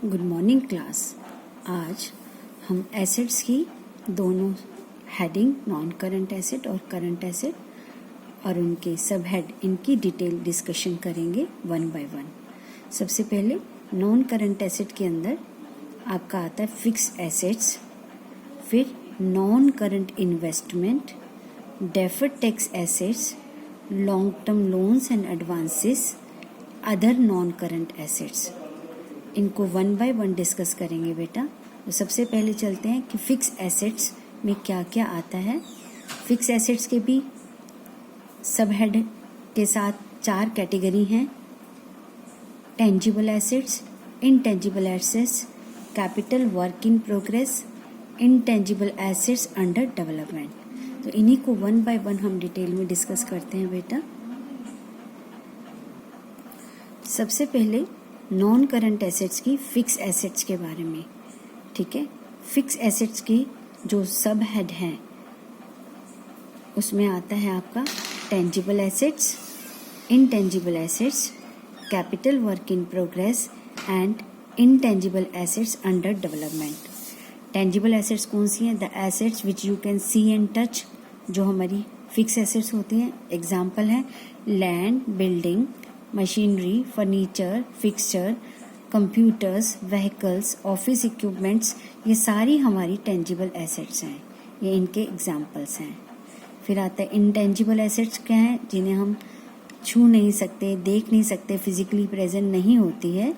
Good morning class. आज हम assets की दोनों हेडिंग नॉन करंट एसेट और करंट एसेट और उनके सब हेड इनकी डिटेल डिस्कशन करेंगे वन बाय वन। सबसे पहले नॉन करंट एसेट के अंदर आपका आता है फिक्स एसेट्स, फिर non current investment, deferred tax assets, long term loans and advances, other non current assets. इनको वन बाय वन डिस्कस करेंगे बेटा। तो सबसे पहले चलते हैं कि फिक्स एसेट्स में क्या क्या आता है। फिक्स एसेट्स के भी सब हेड के साथ 4 कैटेगरी हैं: tangible assets, intangible assets, capital work in progress, intangible assets under development. तो इन्हीं को वन बाय वन हम डिटेल में डिस्कस करते हैं बेटा। सबसे पहले नॉन करंट एसेट्स की फिक्स एसेट्स के बारे में, ठीक है। फिक्स एसेट्स की जो सब हेड हैं उसमें आता है आपका tangible assets, intangible assets, capital work in progress and intangible assets under development. Tangible assets कौन सी हैं? The assets which you can see and touch, जो हमारी फिक्स एसेट्स होती हैं। एग्जाम्पल है land, building, machinery, furniture, fixture, computers, vehicles, office equipments, ये सारी हमारी टेंजिबल एसेट्स हैं। ये इनके एग्जाम्पल्स हैं। फिर आता है इनटेंजिबल एसेट्स क्या हैं? जिन्हें हम छू नहीं सकते, देख नहीं सकते, फिजिकली प्रेजेंट नहीं होती है,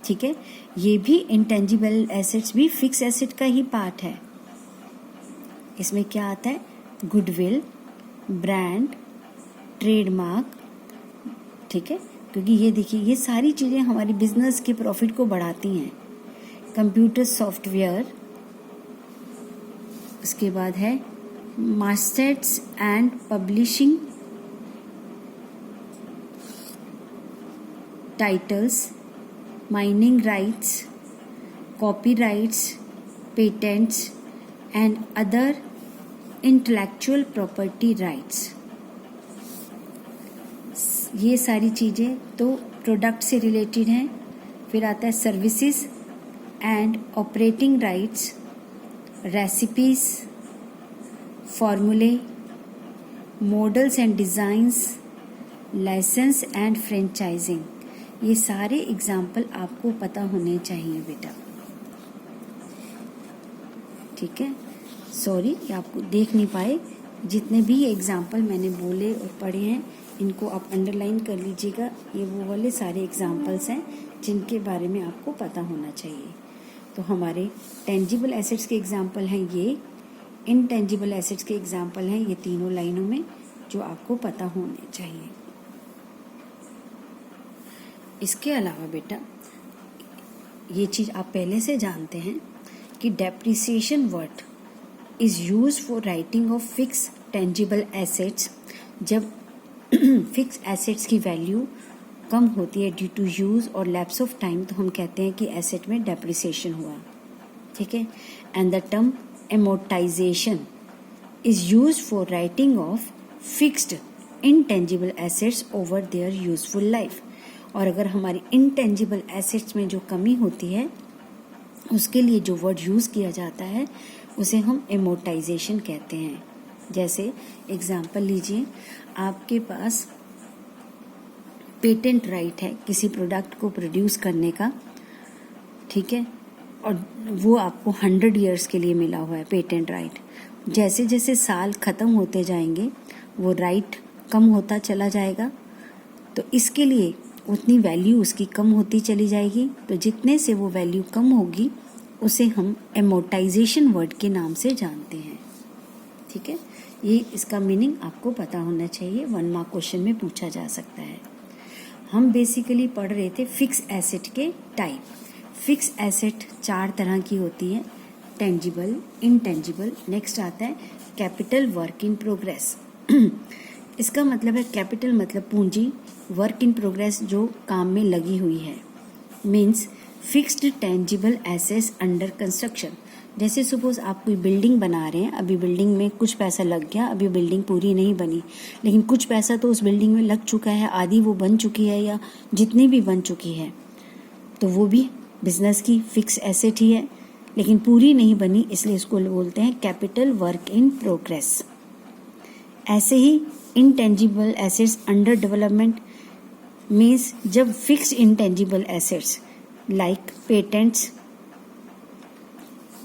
ठीक है। ये भी इनटेंजिबल एसेट्स भी फिक्स एसेट का ही पार्ट है। इसमें क्या आता है? गुडविल, ब्रांड, ट्रेडमार्क, ठीक है, क्योंकि ये देखिए ये सारी चीज़ें हमारी बिजनेस के प्रॉफिट को बढ़ाती हैं। कंप्यूटर सॉफ्टवेयर, उसके बाद है masters and publishing titles, mining rights, copyrights, patents and other intellectual property rights. ये सारी चीज़ें तो प्रोडक्ट से रिलेटेड हैं। फिर आता है services and operating rights, recipes, फॉर्मूले, models and designs, licence and franchising. ये सारे एग्जाम्पल आपको पता होने चाहिए बेटा, ठीक है। सॉरी आपको देख नहीं पाए, जितने भी एग्जाम्पल मैंने बोले और पढ़े हैं इनको आप अंडरलाइन कर लीजिएगा। ये वो वाले सारे एग्जाम्पल्स हैं जिनके बारे में आपको पता होना चाहिए। तो हमारे टेंजिबल एसेट्स के एग्जाम्पल हैं ये, इनटेंजिबल एसेट्स के एग्जाम्पल हैं ये तीनों लाइनों में, जो आपको पता होने चाहिए। इसके अलावा बेटा ये चीज़ आप पहले से जानते हैं कि depreciation word is use for writing of fix tangible assets. जब फिक्स एसेट्स की वैल्यू कम होती है ड्यू टू यूज और लैप्स ऑफ टाइम, तो हम कहते हैं कि एसेट में डेप्रिसिएशन हुआ, ठीक है। And the term amortisation is use for writing off fixed intangible assets over their useful life. और अगर हमारी इनटेंजिबल एसेट्स में जो कमी होती है उसके लिए जो वर्ड यूज किया जाता है उसे हम एमोर्टाइजेशन कहते हैं। जैसे एग्जाम्पल लीजिए, आपके पास पेटेंट राइट है किसी प्रोडक्ट को प्रोड्यूस करने का, ठीक है, और वो आपको 100 ईयर्स के लिए मिला हुआ है पेटेंट राइट। जैसे जैसे साल खत्म होते जाएंगे वो राइट कम होता चला जाएगा, तो इसके लिए उतनी वैल्यू उसकी कम होती चली जाएगी। तो जितने से वो वैल्यू कम होगी उसे हम एमोर्टाइजेशन वर्ड के नाम से जानते हैं, ठीक है। ये इसका मीनिंग आपको पता होना चाहिए, 1 मार्क क्वेश्चन में पूछा जा सकता है। हम बेसिकली पढ़ रहे थे फिक्स एसेट के टाइप। फिक्स एसेट 4 तरह की होती है: टेंजिबल, इनटेंजिबल। नेक्स्ट आता है कैपिटल वर्क इन प्रोग्रेस। इसका मतलब है कैपिटल मतलब पूंजी, वर्क इन प्रोग्रेस जो काम में लगी हुई है, means fixed tangible assets under construction. जैसे सपोज आप कोई बिल्डिंग बना रहे हैं, अभी बिल्डिंग में कुछ पैसा लग गया, अभी बिल्डिंग पूरी नहीं बनी, लेकिन कुछ पैसा तो उस बिल्डिंग में लग चुका है, आधी वो बन चुकी है या जितनी भी बन चुकी है, तो वो भी बिजनेस की फिक्स एसेट ही है, लेकिन पूरी नहीं बनी, इसलिए इसको बोलते हैं कैपिटल वर्क इन प्रोग्रेस। ऐसे ही intangible assets under development means जब fix intangible assets like patents,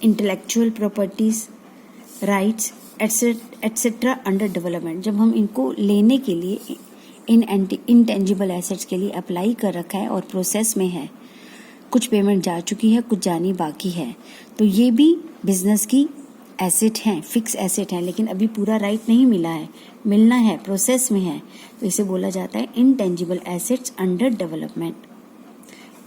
intellectual properties, rights etcetera under development, जब हम इनको लेने के लिए इन इंटेंजिबल एसेट्स के लिए अप्लाई कर रखा है और प्रोसेस में है, कुछ पेमेंट जा चुकी है, कुछ जानी बाकी है, तो ये भी बिजनेस की एसेट हैं, फिक्स एसेट है, लेकिन अभी पूरा राइट नहीं मिला है, मिलना है, प्रोसेस में है, तो इसे बोला जाता है इंटेंजिबल एसेट्स अंडर डेवलपमेंट।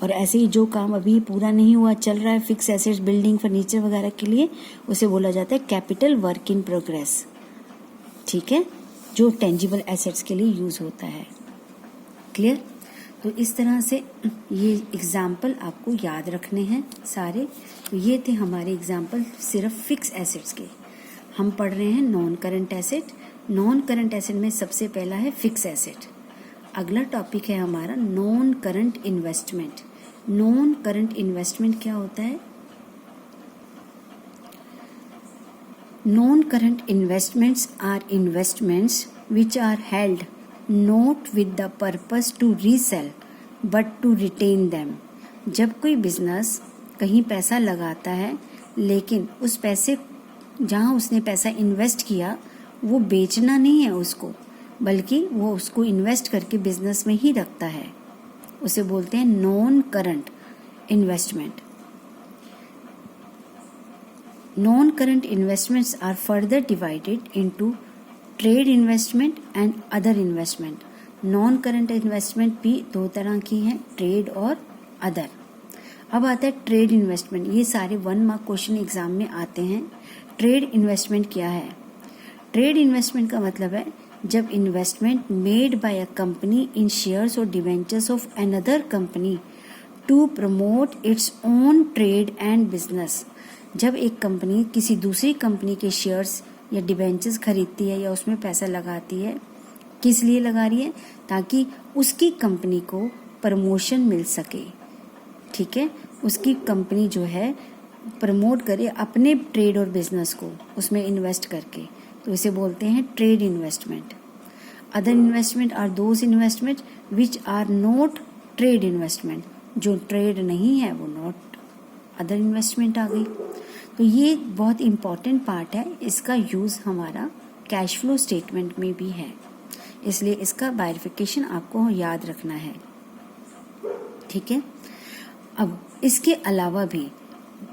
और ऐसे ही जो काम अभी पूरा नहीं हुआ, चल रहा है, फिक्स एसेट्स बिल्डिंग फर्नीचर वगैरह के लिए, उसे बोला जाता है कैपिटल वर्क इन प्रोग्रेस। ठीक है, जो टेंजिबल एसेट्स के लिए यूज होता है। क्लियर? तो इस तरह से ये एग्जाम्पल आपको याद रखने हैं सारे। तो ये थे हमारे एग्जाम्पल सिर्फ फिक्स एसेट्स के। हम पढ़ रहे हैं non current asset. Non current asset में सबसे पहला है फिक्स एसेट। अगला टॉपिक है हमारा non current investment. Non current investment क्या होता है? Non current investments are investments which are held not with the purpose to resell but to retain them। जब कोई बिजनेस कहीं पैसा लगाता है, लेकिन उस पैसे जहाँ उसने पैसा इन्वेस्ट किया वो बेचना नहीं है उसको, बल्कि वो उसको इन्वेस्ट करके बिजनेस में ही रखता है, उसे बोलते हैं non current investment. Non current investments are further divided into trade investment and other investment. Non current investment भी दो तरह की हैं, ट्रेड और अदर। अब आता है ट्रेड इन्वेस्टमेंट। ये सारे 1 मार्क क्वेश्चन एग्जाम में आते हैं। ट्रेड इन्वेस्टमेंट क्या है? ट्रेड इन्वेस्टमेंट का मतलब है जब investment made by a company in shares और debentures of another company to promote its own trade and business. जब एक कंपनी किसी दूसरी कंपनी के शेयर्स या डिबेंचर्स खरीदती है या उसमें पैसा लगाती है, किस लिए लगा रही है? ताकि उसकी कंपनी को प्रमोशन मिल सके। ठीक है, उसकी कंपनी जो है प्रमोट करे अपने ट्रेड और बिजनेस को, उसमें इन्वेस्ट करके, तो इसे बोलते हैं trade investment. Other investment are those investment which are not trade investment. जो ट्रेड नहीं है वो नॉट अदर इन्वेस्टमेंट आ गई। तो ये बहुत इम्पॉर्टेंट पार्ट है, इसका यूज़ हमारा कैश फ्लो स्टेटमेंट में भी है, इसलिए इसका बाइफिकेशन आपको याद रखना है। ठीक है, अब इसके अलावा भी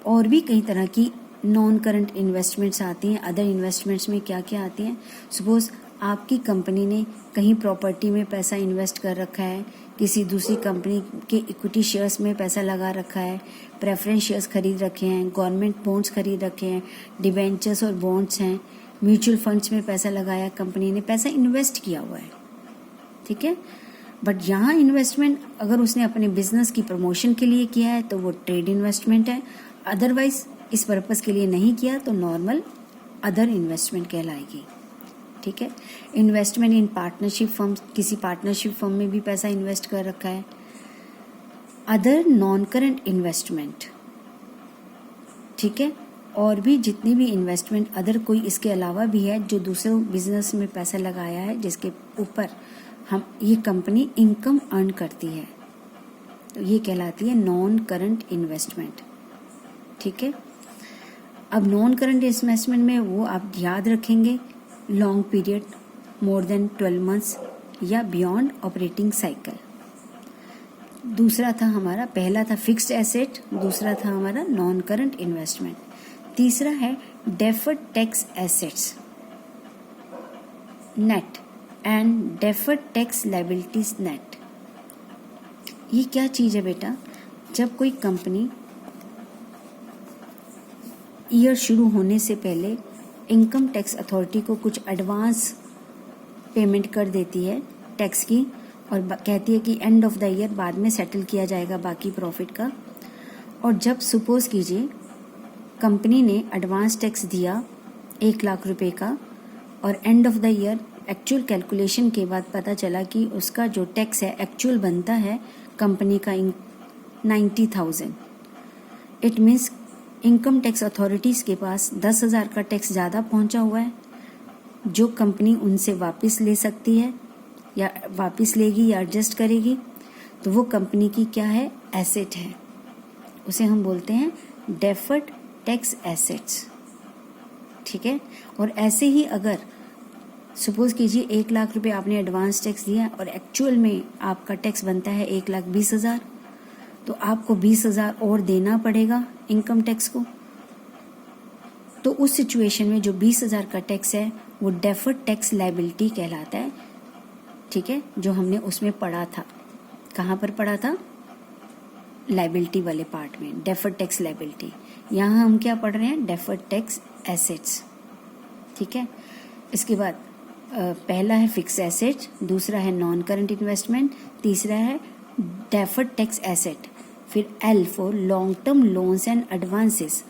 और भी कई तरह की नॉन करंट इन्वेस्टमेंट्स आती हैं। अदर इन्वेस्टमेंट्स में क्या क्या आती हैं? सपोज आपकी कंपनी ने कहीं प्रॉपर्टी में पैसा इन्वेस्ट कर रखा है, किसी दूसरी कंपनी के इक्विटी शेयर्स में पैसा लगा रखा है, प्रेफरेंस शेयर्स खरीद रखे हैं, गवर्नमेंट बॉन्ड्स खरीद रखे हैं, डिबेंचर्स और बॉन्ड्स हैं, म्यूचुअल फंड्स में पैसा लगाया, कंपनी ने पैसा इन्वेस्ट किया हुआ है। ठीक है, बट यहाँ इन्वेस्टमेंट अगर उसने अपने बिजनेस की प्रमोशन के लिए किया है तो वो ट्रेड इन्वेस्टमेंट है, अदरवाइज इस पर्पस के लिए नहीं किया तो नॉर्मल अदर इन्वेस्टमेंट कहलाएगी। ठीक है, इन्वेस्टमेंट इन पार्टनरशिप फर्म, किसी पार्टनरशिप फर्म में भी पैसा इन्वेस्ट कर रखा है। अदर नॉन करंट इन्वेस्टमेंट, ठीक है, और भी जितनी भी इन्वेस्टमेंट अदर कोई इसके अलावा भी है जो दूसरे बिजनेस में पैसा लगाया है, जिसके ऊपर हम ये कंपनी इनकम अर्न करती है, तो ये कहलाती है नॉन करंट इन्वेस्टमेंट। ठीक है, अब नॉन करंट इन्वेस्टमेंट में वो आप याद रखेंगे long period, more than 12 months या बियॉन्ड ऑपरेटिंग साइकिल। दूसरा था हमारा, पहला था फिक्स्ड एसेट, दूसरा था हमारा नॉन करंट इन्वेस्टमेंट, तीसरा है deferred tax assets net and deferred tax liabilities net. ये क्या चीज है बेटा? जब कोई कंपनी ईयर शुरू होने से पहले इनकम टैक्स अथॉरिटी को कुछ एडवांस पेमेंट कर देती है टैक्स की, और कहती है कि एंड ऑफ द ईयर बाद में सेटल किया जाएगा बाकी प्रॉफिट का। और जब सपोज कीजिए कंपनी ने एडवांस टैक्स दिया 1 लाख रुपए का, और end of the year actual calculation के बाद पता चला कि उसका जो टैक्स है एक्चुअल बनता है कंपनी का 90,000, it means income tax authorities के पास 10,000 का टैक्स ज़्यादा पहुंचा हुआ है, जो कंपनी उनसे वापस ले सकती है या वापस लेगी या एडजस्ट करेगी। तो वो कंपनी की क्या है, एसेट है, उसे हम बोलते हैं डेफर्ड टैक्स एसेट्स। ठीक है। और ऐसे ही अगर सपोज कीजिए 1,00,000 रुपये आपने एडवांस टैक्स दिया और एक्चुअल में आपका टैक्स बनता है 1,20,000, तो आपको 20,000 और देना पड़ेगा इनकम टैक्स को। तो उस सिचुएशन में जो 20,000 का टैक्स है वो डेफर्ड टैक्स लायबिलिटी कहलाता है। ठीक है, जो हमने उसमें पढ़ा था, कहाँ पर पढ़ा था, लायबिलिटी वाले पार्ट में, डेफर्ड टैक्स लायबिलिटी। यहाँ हम क्या पढ़ रहे हैं, डेफर्ड टैक्स एसेट्स। ठीक है। इसके बाद पहला है फिक्स एसेट, दूसरा है नॉन करंट इन्वेस्टमेंट, तीसरा है डेफर्ड टैक्स एसेट। फिर L for long term loans and advances.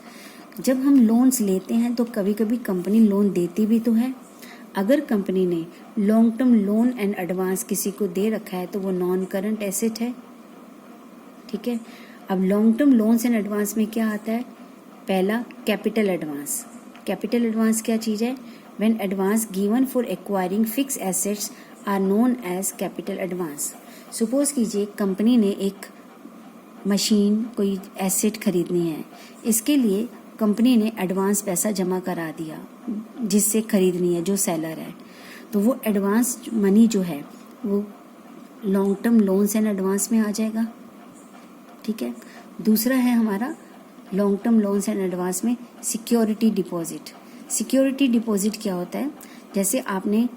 जब हम लोन्स लेते हैं तो कभी कभी कंपनी लोन देती भी तो है। अगर कंपनी ने long term loan and advance किसी को दे रखा है तो वो नॉन करंट एसेट है। ठीक है। अब long term loans and advance में क्या आता है, पहला कैपिटल एडवांस। कैपिटल एडवांस क्या चीज़ है, when advance given for acquiring fix assets are known as capital advance. Suppose कीजिए कंपनी ने एक मशीन, कोई एसेट खरीदनी है, इसके लिए कंपनी ने एडवांस पैसा जमा करा दिया जिससे खरीदनी है, जो सेलर है, तो वो एडवांस मनी जो है वो long term loans and advance में आ जाएगा। ठीक है। दूसरा है हमारा long term loans and advance में सिक्योरिटी डिपॉजिट। सिक्योरिटी डिपॉजिट क्या होता है, जैसे आपने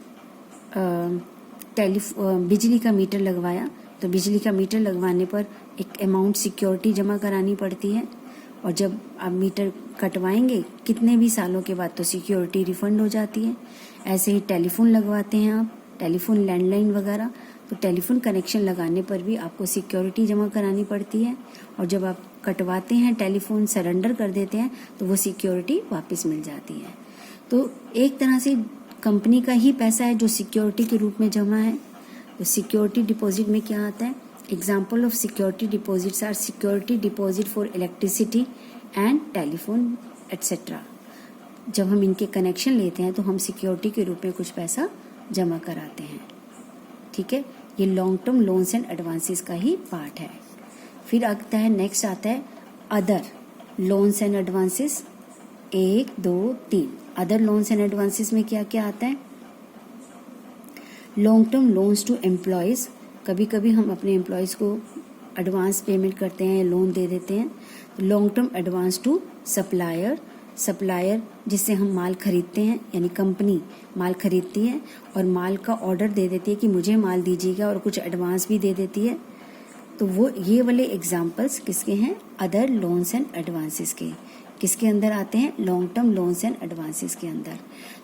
बिजली का मीटर लगवाया, तो बिजली का मीटर लगवाने पर एक अमाउंट सिक्योरिटी जमा करानी पड़ती है, और जब आप मीटर कटवाएंगे कितने भी सालों के बाद तो सिक्योरिटी रिफंड हो जाती है। ऐसे ही टेलीफोन लगवाते हैं आप, टेलीफोन लैंडलाइन वगैरह, तो टेलीफोन कनेक्शन लगाने पर भी आपको सिक्योरिटी जमा करानी पड़ती है, और जब आप कटवाते हैं, टेलीफोन सरेंडर कर देते हैं, तो वो सिक्योरिटी वापस मिल जाती है। तो एक तरह से कंपनी का ही पैसा है जो सिक्योरिटी के रूप में जमा है। तो सिक्योरिटी डिपॉजिट में क्या आता है, example of security deposits are security deposit for electricity and telephone etcetera. जब हम इनके कनेक्शन लेते हैं तो हम सिक्योरिटी के रूप में कुछ पैसा जमा कराते हैं। ठीक है, ये long term loans and advances का ही पार्ट है। फिर आता है, नेक्स्ट आता है other loans and advances. 1, 2, 3 other loans and advances में क्या क्या आता है, long term loans to employees. कभी कभी हम अपने एम्प्लॉयज़ को एडवांस पेमेंट करते हैं, लोन दे देते हैं। Long term advance to supplier, supplier जिससे हम माल खरीदते हैं, यानी कंपनी माल खरीदती है और माल का ऑर्डर दे देती है कि मुझे माल दीजिएगा, और कुछ एडवांस भी दे देती है। तो वो ये वाले एग्जाम्पल्स किसके हैं, अदर लोन्स एंड एडवांसेस के। किसके अंदर आते हैं, long term loans and advances के अंदर।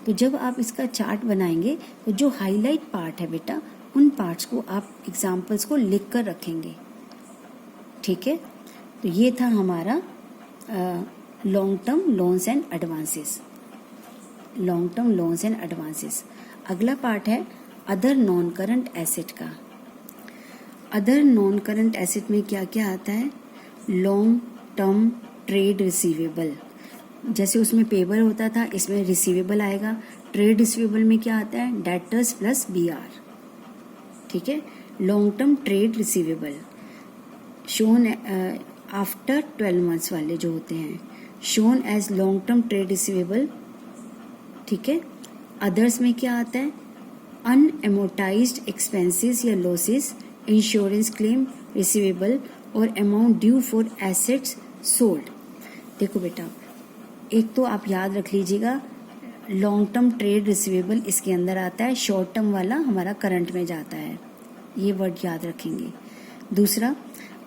तो जब आप इसका चार्ट बनाएंगे तो जो हाईलाइट पार्ट है बेटा, उन पार्ट्स को आप एग्जाम्पल्स को लिख कर रखेंगे। ठीक है। तो ये था हमारा long term loans and advances, long term loans and advances. अगला पार्ट है अदर नॉन करंट एसेट का। अदर नॉन करंट एसेट में क्या क्या आता है, लॉन्ग टर्म ट्रेड रिसीवेबल। जैसे उसमें पेबल होता था, इसमें रिसीवेबल आएगा। ट्रेड रिसीवेबल में क्या आता है, डेटर्स प्लस BR। ठीक है, long term trade receivable shown after 12 months वाले जो होते हैं, shown as long term trade receivable. ठीक है। अदर्स में क्या आता है, अनएमोटाइज्ड एक्सपेंसेस या लॉसेस, इंश्योरेंस क्लेम रिसीवेबल और amount due for assets sold. देखो बेटा, एक तो आप याद रख लीजिएगा, लॉन्ग टर्म ट्रेड रिसीवेबल इसके अंदर आता है, शॉर्ट टर्म वाला हमारा करंट में जाता है, ये वर्ड याद रखेंगे। दूसरा,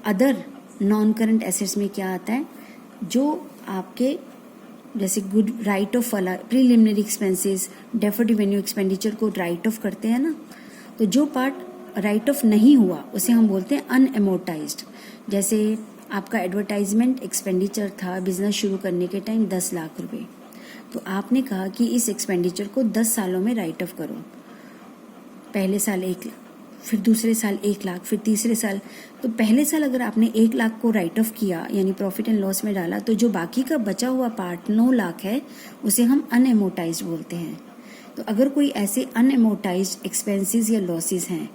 अदर नॉन करंट एसेट्स में क्या आता है, जो आपके जैसे गुड राइट ऑफ वाला preliminary expenses, deferred revenue expenditure को राइट ऑफ करते हैं ना, तो जो पार्ट राइट ऑफ नहीं हुआ उसे हम बोलते हैं अनएमोटाइज्ड। जैसे आपका एडवर्टाइजमेंट एक्सपेंडिचर था बिजनेस शुरू करने के टाइम 10 लाख रुपए, तो आपने कहा कि इस एक्सपेंडिचर को 10 सालों में राइट ऑफ करो। पहले साल 1 लाख, फिर दूसरे साल 1 लाख, फिर तीसरे साल। तो पहले साल अगर आपने 1 लाख को राइट ऑफ किया यानी प्रॉफिट एंड लॉस में डाला, तो जो बाकी का बचा हुआ पार्ट 9 लाख है उसे हम अनएमोटाइज्ड बोलते हैं। तो अगर कोई ऐसे अनएमोटाइज्ड एक्सपेंसेस या लॉसेस हैं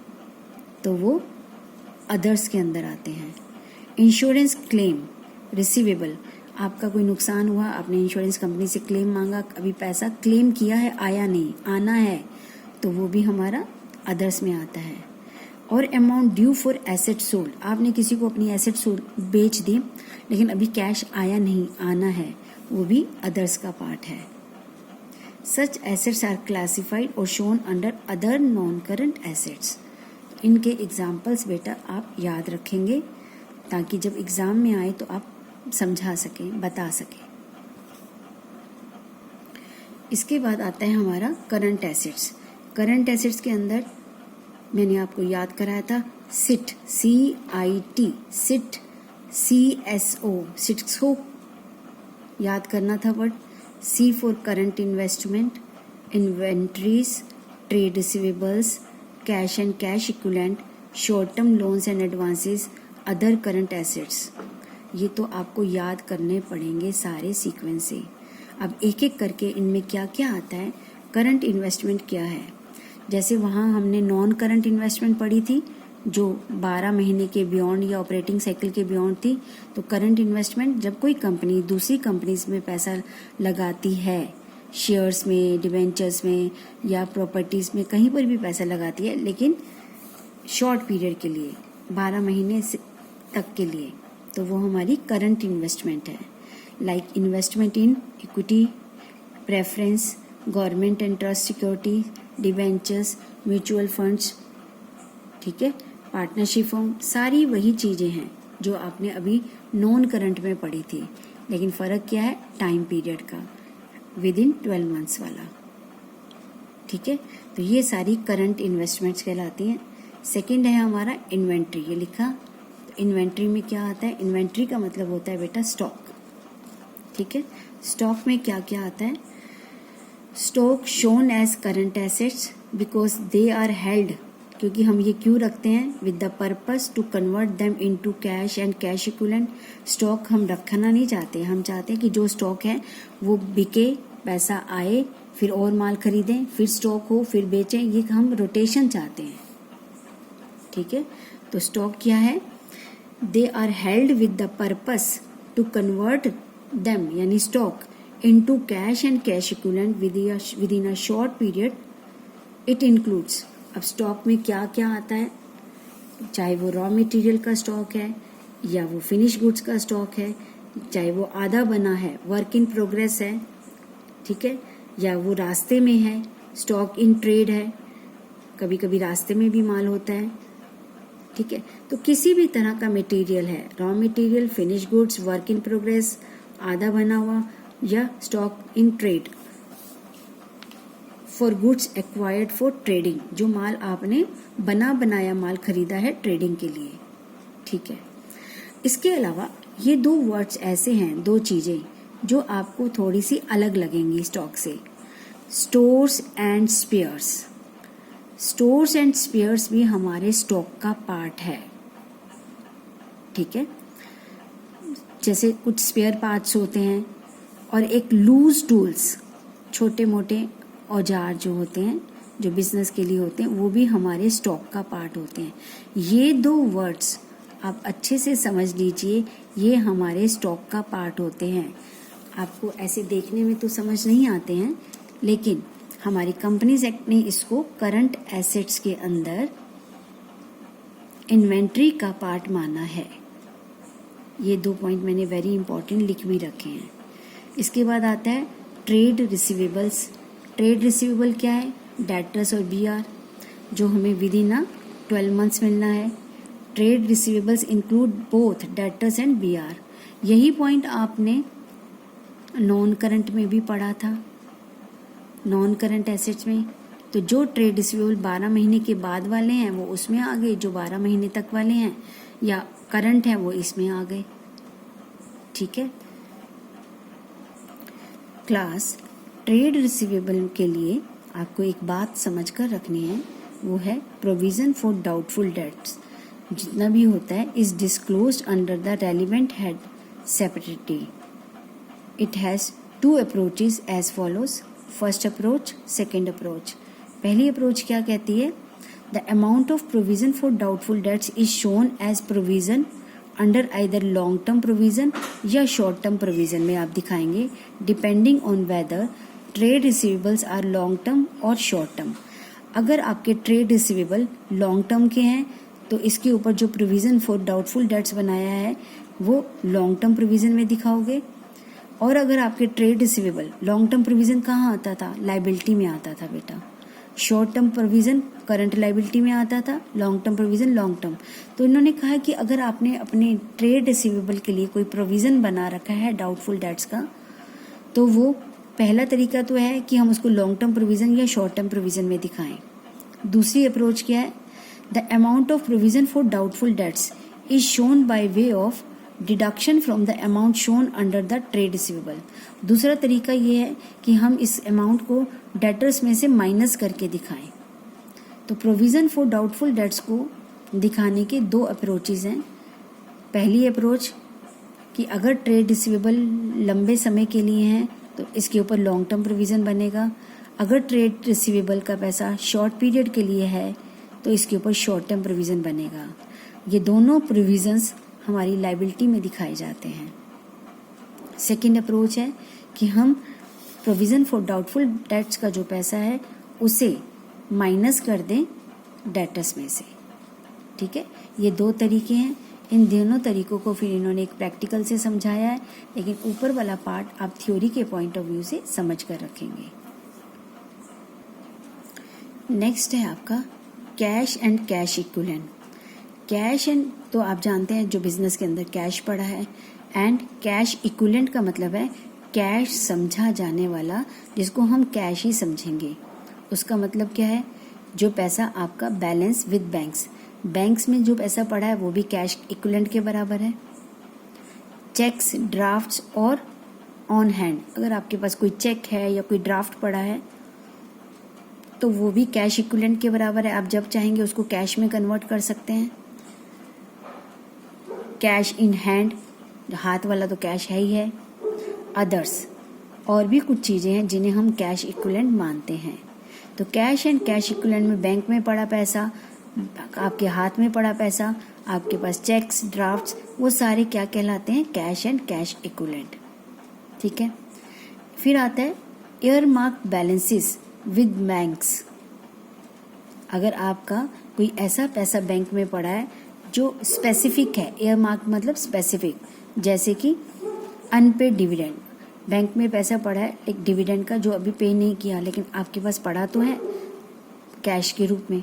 तो वो अदर्स के अंदर आते हैं। इंश्योरेंस क्लेम रिसीवेबल, आपका कोई नुकसान हुआ, आपने इंश्योरेंस कंपनी से क्लेम मांगा, अभी पैसा क्लेम किया है, आया नहीं, आना है, तो वो भी हमारा अदर्स में आता है। और amount due for asset sold, आपने किसी को अपनी एसेट बेच दी लेकिन अभी कैश आया नहीं, आना है, वो भी अदर्स का पार्ट है। सच एसेट्स आर क्लासिफाइड और shown under other non current assets. इनके एग्जाम्पल्स बेटा आप याद रखेंगे ताकि जब एग्जाम में आए तो आप समझा सकें, बता सकें। इसके बाद आता है हमारा करंट एसेट्स। करंट एसेट्स के अंदर मैंने आपको याद कराया था सिट, CIT, सिट, CSO, सिट्सो याद करना था word. C for current investment, inventories, trade receivables, cash and cash equivalent, short term loans and advances, other current assets. ये तो आपको याद करने पड़ेंगे सारे सीक्वेंस से। अब एक एक करके इनमें क्या क्या आता है। करंट इन्वेस्टमेंट क्या है, जैसे वहाँ हमने नॉन करंट इन्वेस्टमेंट पढ़ी थी जो 12 महीने के बियॉन्ड या ऑपरेटिंग साइकिल के बियॉन्ड थी। तो करंट इन्वेस्टमेंट जब कोई कंपनी दूसरी कंपनीज में पैसा लगाती है, शेयर्स में, डिवेंचर्स में या प्रॉपर्टीज में, कहीं पर भी पैसा लगाती है लेकिन शॉर्ट पीरियड के लिए, 12 महीने तक के लिए, तो वो हमारी करंट इन्वेस्टमेंट है। Like investment in equity, preference, government and trust security, debentures, mutual funds, ठीक है, पार्टनरशिप फॉर्म, सारी वही चीजें हैं जो आपने अभी नॉन करंट में पढ़ी थी। लेकिन फर्क क्या है, टाइम पीरियड का, विद इन 12 मंथ्स वाला, ठीक है। तो ये सारी करंट इन्वेस्टमेंट्स कहलाती हैं। सेकंड है हमारा इन्वेंट्री, ये लिखा। तो इन्वेंट्री में क्या आता है, इन्वेंट्री का मतलब होता है बेटा स्टॉक, ठीक है। स्टॉक में क्या क्या आता है, stock shown as current assets because they are held, क्योंकि हम ये क्यों रखते हैं, with the purpose to convert them into cash and cash equivalent. Stock हम रखना नहीं चाहते, हम चाहते हैं कि जो स्टॉक है वो बिके, पैसा आए, फिर और माल खरीदें, फिर स्टॉक हो, फिर बेचें, ये हम रोटेशन चाहते हैं, ठीक है। तो स्टॉक क्या है, they are held with the purpose to convert them यानी stock into cash and cash equivalent within a short period. It includes, अब स्टॉक में क्या क्या आता है, चाहे वो रॉ मटेरियल का स्टॉक है या वो फिनिश गुड्स का स्टॉक है, चाहे वो आधा बना है, वर्क इन प्रोग्रेस है, ठीक है, या वो रास्ते में है, स्टॉक इन ट्रेड है, कभी कभी रास्ते में भी माल होता है, ठीक है। तो किसी भी तरह का मटेरियल है, raw material, finish goods, work in progress, आधा बना हुआ या stock in trade, for goods acquired for trading, जो माल आपने बना बनाया माल खरीदा है ट्रेडिंग के लिए, ठीक है। इसके अलावा ये दो वर्ड्स ऐसे हैं, दो चीजें जो आपको थोड़ी सी अलग लगेंगी स्टॉक से, stores and spheres. Stores and spheres भी हमारे स्टॉक का पार्ट है, ठीक है। जैसे कुछ स्पेयर पार्ट्स होते हैं और एक लूज टूल्स, छोटे मोटे औजार जो होते हैं जो बिजनेस के लिए होते हैं, वो भी हमारे स्टॉक का पार्ट होते हैं। ये दो वर्ड्स आप अच्छे से समझ लीजिए, ये हमारे स्टॉक का पार्ट होते हैं। आपको ऐसे देखने में तो समझ नहीं आते हैं, लेकिन हमारी कंपनीज एक्ट ने इसको करंट एसेट्स के अंदर इन्वेंट्री का पार्ट माना है। ये 2 पॉइंट मैंने वेरी इंपॉर्टेंट लिख भी रखे हैं। इसके बाद आता है ट्रेड रिसीवेबल्स। ट्रेड रिसीवेबल क्या है, डेटर्स और BR, जो हमें विद इन 12 मंथ्स मिलना है। Trade receivables include both debtors and BR। यही पॉइंट आपने नॉन करंट में भी पढ़ा था, नॉन करंट एसेट्स में। तो जो ट्रेड रिसीवेबल 12 महीने के बाद वाले हैं वो उसमें आ गए, जो 12 महीने तक वाले हैं या करंट है वो इसमें आ गए, ठीक है। क्लास ट्रेड रिसीवेबल के लिए आपको एक बात समझ कर रखनी है, वो है प्रोविज़न फॉर डाउटफुल डेट्स। जितना भी होता है is disclosed under the relevant head separately. It has two approaches as follows. First approach, second approach. पहली अप्रोच क्या कहती है? The amount of provision for doubtful debts is shown as provision under either long term provision या short term provision में आप दिखाएंगे, depending on whether trade receivables are long term और short term. अगर आपके ट्रेड रिसीवेबल लॉन्ग टर्म के हैं तो इसके ऊपर जो प्रोविज़न फॉर डाउटफुल डेट्स बनाया है वो लॉन्ग टर्म प्रोविज़न में दिखाओगे। और अगर आपके trade receivable, long term provision कहाँ आता था? लाइबिलिटी में आता था बेटा। Short term provision current liability में आता था, long term provision long term. तो इन्होंने कहा कि अगर आपने अपने ट्रेड रिसीवेबल के लिए कोई प्रोविज़न बना रखा है डाउटफुल डेट्स का, तो वो पहला तरीका तो है कि हम उसको लॉन्ग टर्म प्रोविज़न या शॉर्ट टर्म प्रोविज़न में दिखाएं। दूसरी अप्रोच क्या है? The amount of provision for doubtful debts is shown by way of deduction from the amount shown under the trade receivable. दूसरा तरीका ये है कि हम इस अमाउंट को डेटर्स में से माइनस करके दिखाएं। तो प्रोविज़न फॉर डाउटफुल डेट्स को दिखाने के दो अप्रोचेज हैं। पहली अप्रोच कि अगर ट्रेड रिसीवेबल लंबे समय के लिए हैं तो इसके ऊपर लॉन्ग टर्म प्रोविज़न बनेगा। अगर ट्रेड रिसीवेबल का पैसा शॉर्ट पीरियड के लिए है तो इसके ऊपर शॉर्ट टर्म प्रोविज़न बनेगा। ये दोनों प्रोविज़न्स हमारी लाइबिलिटी में दिखाए जाते हैं। सेकेंड अप्रोच है कि हम प्रोविज़न फॉर डाउटफुल डेट्स का जो पैसा है उसे माइनस कर दें डेटर्स में से। ठीक है, ये दो तरीके हैं। इन दोनों तरीकों को फिर इन्होंने एक प्रैक्टिकल से समझाया है, लेकिन ऊपर वाला पार्ट आप थ्योरी के पॉइंट ऑफ व्यू से समझ कर रखेंगे। नेक्स्ट है आपका cash and cash equivalent. Cash and तो आप जानते हैं जो बिजनेस के अंदर कैश पड़ा है, एंड कैश इक्विवेलेंट का मतलब है कैश समझा जाने वाला, जिसको हम कैश ही समझेंगे। उसका मतलब क्या है? जो पैसा आपका बैलेंस विद बैंक्स में जो पैसा पड़ा है वो भी कैश इक्विवेलेंट के बराबर है। चेक्स, ड्राफ्ट्स और ऑन हैंड, अगर आपके पास कोई चेक है या कोई ड्राफ्ट पड़ा है तो वो भी कैश इक्विवेलेंट के बराबर है। आप जब चाहेंगे उसको कैश में कन्वर्ट कर सकते हैं। कैश इन हैंड, हाथ वाला तो कैश है ही है। अदर्स, और भी कुछ चीज़ें हैं जिन्हें हम कैश इक्विवेलेंट मानते हैं। तो कैश एंड कैश इक्विवेलेंट में बैंक में पड़ा पैसा, आपके हाथ में पड़ा पैसा, आपके पास चेक्स, ड्राफ्ट्स, वो सारे क्या कहलाते हैं? Cash and cash equivalent. ठीक है, फिर आता है ईयरमार्क बैलेंसेस विद बैंक्स। अगर आपका कोई ऐसा पैसा बैंक में पड़ा है जो स्पेसिफिक है, ईयरमार्क मतलब स्पेसिफिक, जैसे कि अनपेड डिविडेंड। बैंक में पैसा पड़ा है एक डिविडेंड का जो अभी पे नहीं किया, लेकिन आपके पास पड़ा तो है कैश के रूप में,